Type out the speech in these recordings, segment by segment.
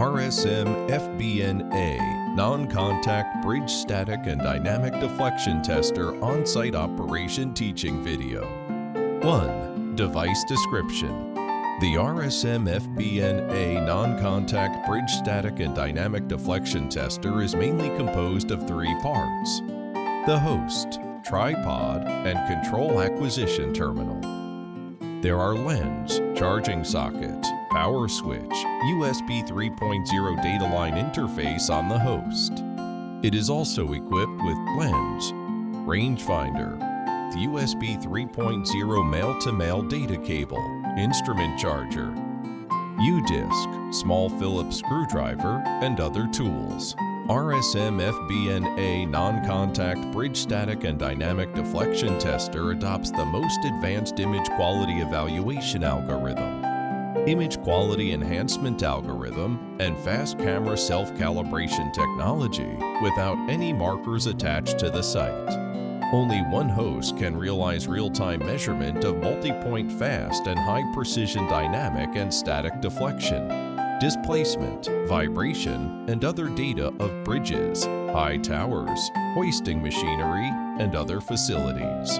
RSM FBNA Non-Contact Bridge Static and Dynamic Deflection Tester On-Site Operation Teaching Video. 1. Device Description. The RSM FBNA Non-Contact Bridge Static and Dynamic Deflection Tester is mainly composed of 3 parts: the host, tripod, and control acquisition terminal. There are lens, charging socket, power switch, USB 3.0 data line interface on the host. It is also equipped with lens, rangefinder, the USB 3.0 male-to-male data cable, instrument charger, U-disc, small Phillips screwdriver, and other tools. RSM FBNA Non-Contact Bridge Static and Dynamic Deflection Tester adopts the most advanced image quality evaluation algorithm, image quality enhancement algorithm, and fast camera self-calibration technology without any markers attached to the site. Only one host can realize real-time measurement of multi-point fast and high-precision dynamic and static deflection, displacement, vibration, and other data of bridges, high towers, hoisting machinery, and other facilities.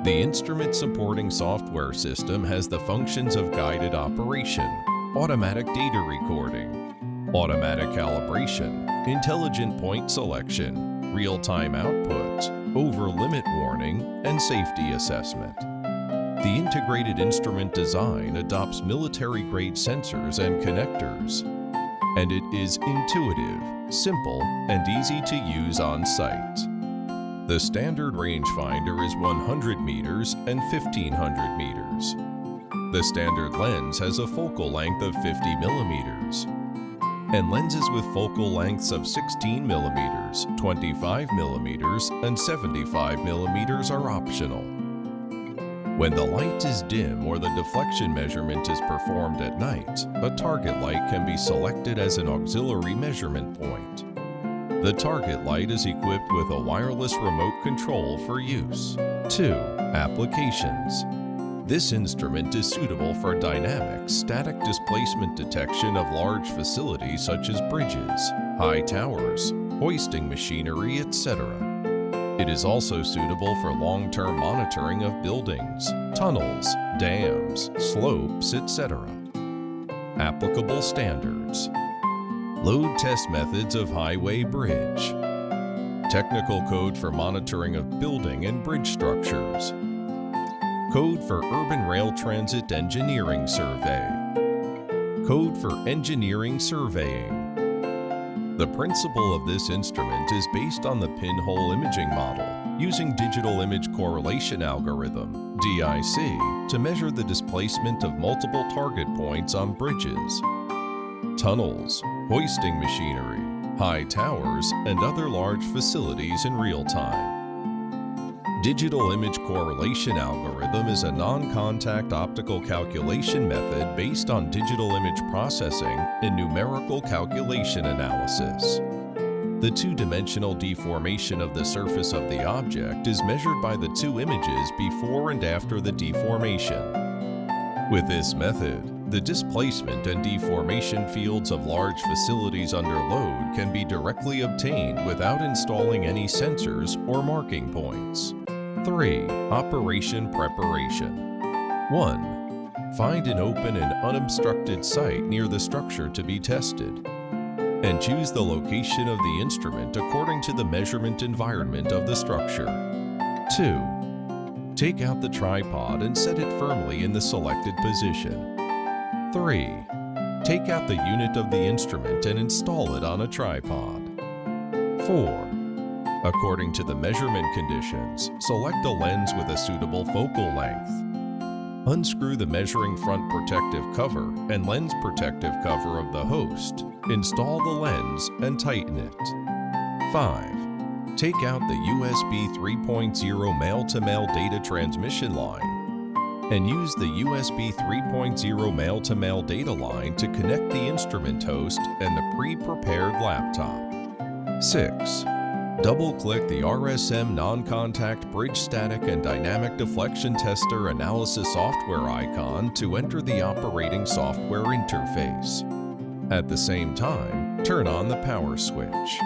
The instrument supporting software system has the functions of guided operation, automatic data recording, automatic calibration, intelligent point selection, real-time output, over-limit warning, and safety assessment. The integrated instrument design adopts military-grade sensors and connectors, and it is intuitive, simple, and easy to use on site. The standard rangefinder is 100 meters and 1500 meters. The standard lens has a focal length of 50 millimeters, and lenses with focal lengths of 16 millimeters, 25 millimeters, and 75 millimeters are optional. When the light is dim or the deflection measurement is performed at night, a target light can be selected as an auxiliary measurement point. The target light is equipped with a wireless remote control for use. 2. Applications. This instrument is suitable for dynamic, static displacement detection of large facilities such as bridges, high towers, hoisting machinery, etc. It is also suitable for long-term monitoring of buildings, tunnels, dams, slopes, etc. Applicable standards. Load test methods of highway bridge. Technical code for monitoring of building and bridge structures. Code for urban rail transit engineering survey. Code for engineering surveying. The principle of this instrument is based on the pinhole imaging model, using digital image correlation algorithm, DIC, to measure the displacement of multiple target points on bridges, tunnels, hoisting machinery, high towers, and other large facilities in real time. Digital image correlation algorithm is a non-contact optical calculation method based on digital image processing and numerical calculation analysis. The two-dimensional deformation of the surface of the object is measured by the 2 images before and after the deformation. With this method, the displacement and deformation fields of large facilities under load can be directly obtained without installing any sensors or marking points. 3. Operation preparation. 1. Find an open and unobstructed site near the structure to be tested, and choose the location of the instrument according to the measurement environment of the structure. 2. Take out the tripod and set it firmly in the selected position. 3. Take out the unit of the instrument and install it on a tripod. 4. According to the measurement conditions, select a lens with a suitable focal length. Unscrew the measuring front protective cover and lens protective cover of the host. Install the lens and tighten it. 5. Take out the USB 3.0 male-to-male data transmission line and use the USB 3.0 male-to-male data line to connect the instrument host and the pre-prepared laptop. 6. Double-click the RSM Non-Contact Bridge Static and Dynamic Deflection Tester Analysis software icon to enter the operating software interface. At the same time, turn on the power switch.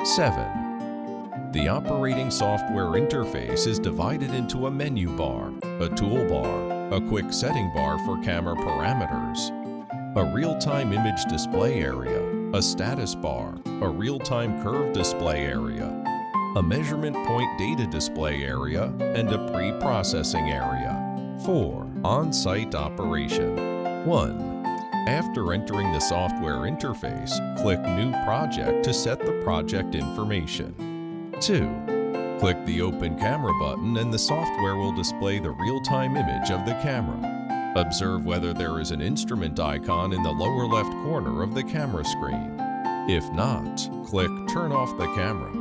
7. The operating software interface is divided into a menu bar, a toolbar, a quick setting bar for camera parameters, a real-time image display area, a status bar, a real-time curve display area, a measurement point data display area, and a pre-processing area. 4. On-site operation. 1. After entering the software interface, click New Project to set the project information. 2. Click the Open Camera button and the software will display the real-time image of the camera. Observe whether there is an instrument icon in the lower left corner of the camera screen. If not, click Turn off the camera.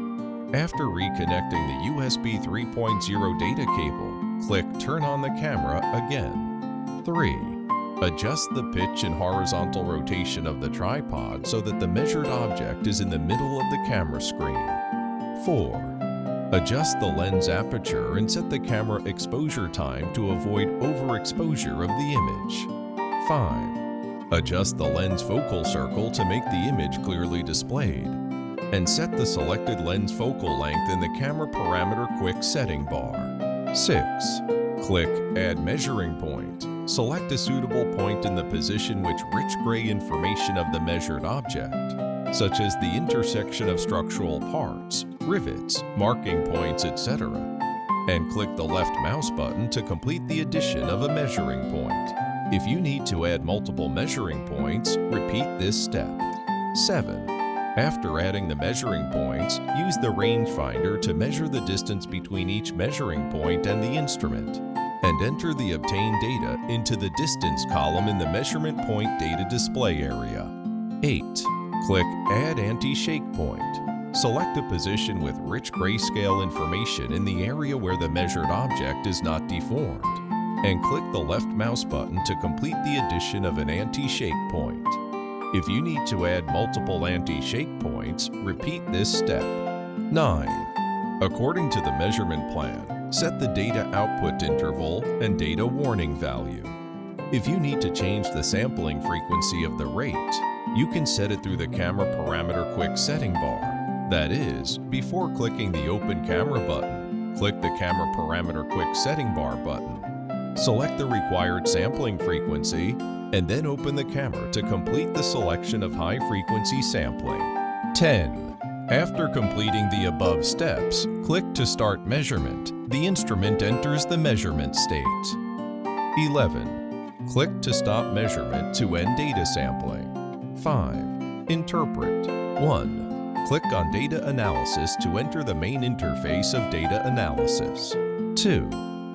After reconnecting the USB 3.0 data cable, click Turn on the camera again. 3. Adjust the pitch and horizontal rotation of the tripod so that the measured object is in the middle of the camera screen. 4. Adjust the lens aperture and set the camera exposure time to avoid overexposure of the image. 5. Adjust the lens focal circle to make the image clearly displayed. And set the selected lens focal length in the camera parameter quick setting bar. 6. Click Add Measuring Point. Select a suitable point in the position which rich gray information of the measured object, such as the intersection of structural parts, rivets, marking points, etc., and click the left mouse button to complete the addition of a measuring point. If you need to add multiple measuring points, repeat this step. 7. After adding the measuring points, use the rangefinder to measure the distance between each measuring point and the instrument, and enter the obtained data into the distance column in the measurement point data display area. 8. Click Add Anti-Shake Point. Select a position with rich grayscale information in the area where the measured object is not deformed, and click the left mouse button to complete the addition of an anti-shake point. If you need to add multiple anti-shake points, repeat this step. 9. According to the measurement plan, set the data output interval and data warning value. If you need to change the sampling frequency of the rate, you can set it through the camera parameter quick setting bar. That is, before clicking the Open Camera button, click the Camera Parameter Quick Setting Bar button. Select the required sampling frequency, and then open the camera to complete the selection of high-frequency sampling. 10. After completing the above steps, click to Start Measurement. The instrument enters the measurement state. 11. Click to stop measurement to end data sampling. 5. Interpret. 1. Click on Data Analysis to enter the main interface of data analysis. 2.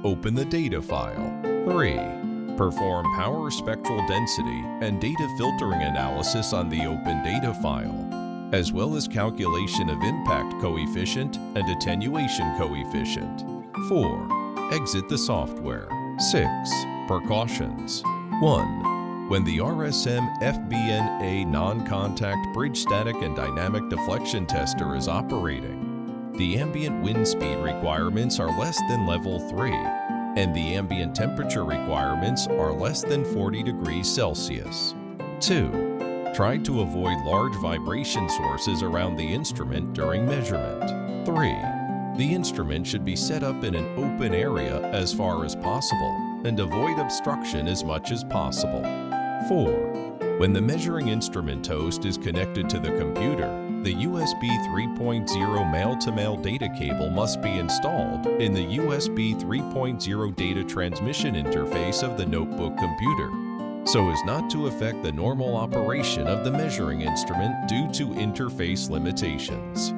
Open the data file. 3. Perform power spectral density and data filtering analysis on the open data file, as well as calculation of impact coefficient and attenuation coefficient. 4. Exit the software. 6. Precautions. 1. When the RSM-FBNA non-contact bridge static and dynamic deflection tester is operating, the ambient wind speed requirements are less than level 3, and the ambient temperature requirements are less than 40 degrees Celsius. 2. Try to avoid large vibration sources around the instrument during measurement. 3. The instrument should be set up in an open area as far as possible, and avoid obstruction as much as possible. 4. When the measuring instrument host is connected to the computer, the USB 3.0 male-to-male data cable must be installed in the USB 3.0 data transmission interface of the notebook computer, so as not to affect the normal operation of the measuring instrument due to interface limitations.